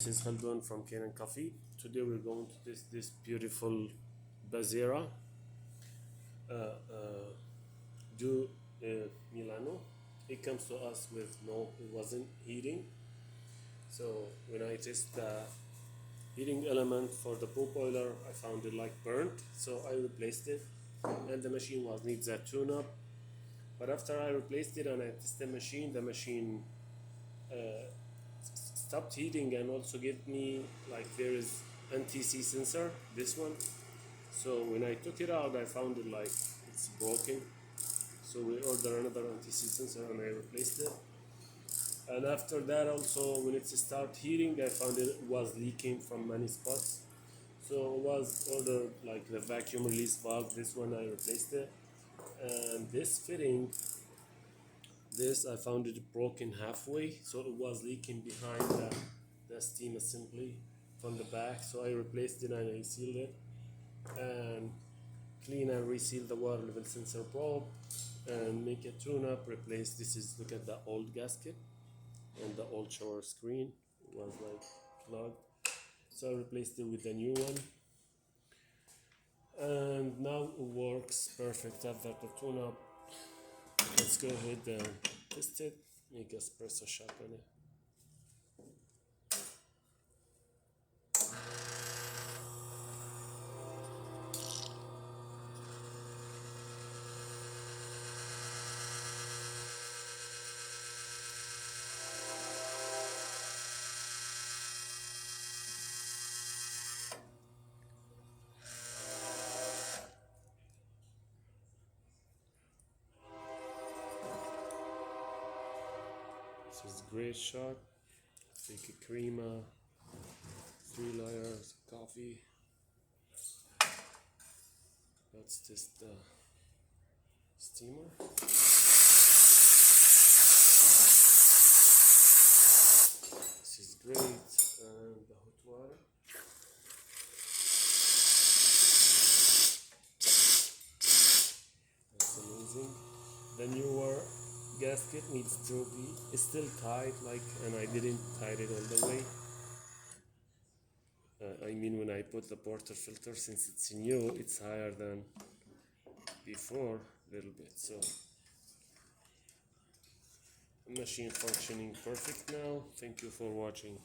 This is Haldun from Kanen Coffee. Today we're going to test this beautiful Bezzera do Milano. It comes to us with it wasn't heating. So when I test the heating element for the pump boiler, I found it like burnt. So I replaced it, and the machine needs a tune-up. But after I replaced it and I tested the machine stopped heating and also gave me like there is NTC sensor, this one. So when I took it out, I found it like it's broken. So we ordered another NTC sensor and I replaced it. And after that also, when it started heating, I found it was leaking from many spots. So it was ordered like the vacuum release valve. This one I replaced it. And this fitting, I found it broken halfway, so it was leaking behind the steam assembly from the back. So I replaced it and I sealed it and clean and reseal the water level sensor probe and make a tune-up. Replace look at the old gasket and the old shower screen was like clogged. So I replaced it with a new one, and now it works perfect after the tune-up. Let's go ahead and test it, make an espresso shot on it. This is a great shot. Take a crema, 3 layers of coffee. Let's test the steamer. This is great, and the hot water. That's amazing. The newer gasket needs to be still tight, and I didn't tie it all the way. I mean, when I put the porter filter, since it's new, it's higher than before a little bit. So machine functioning perfect now. Thank you for watching.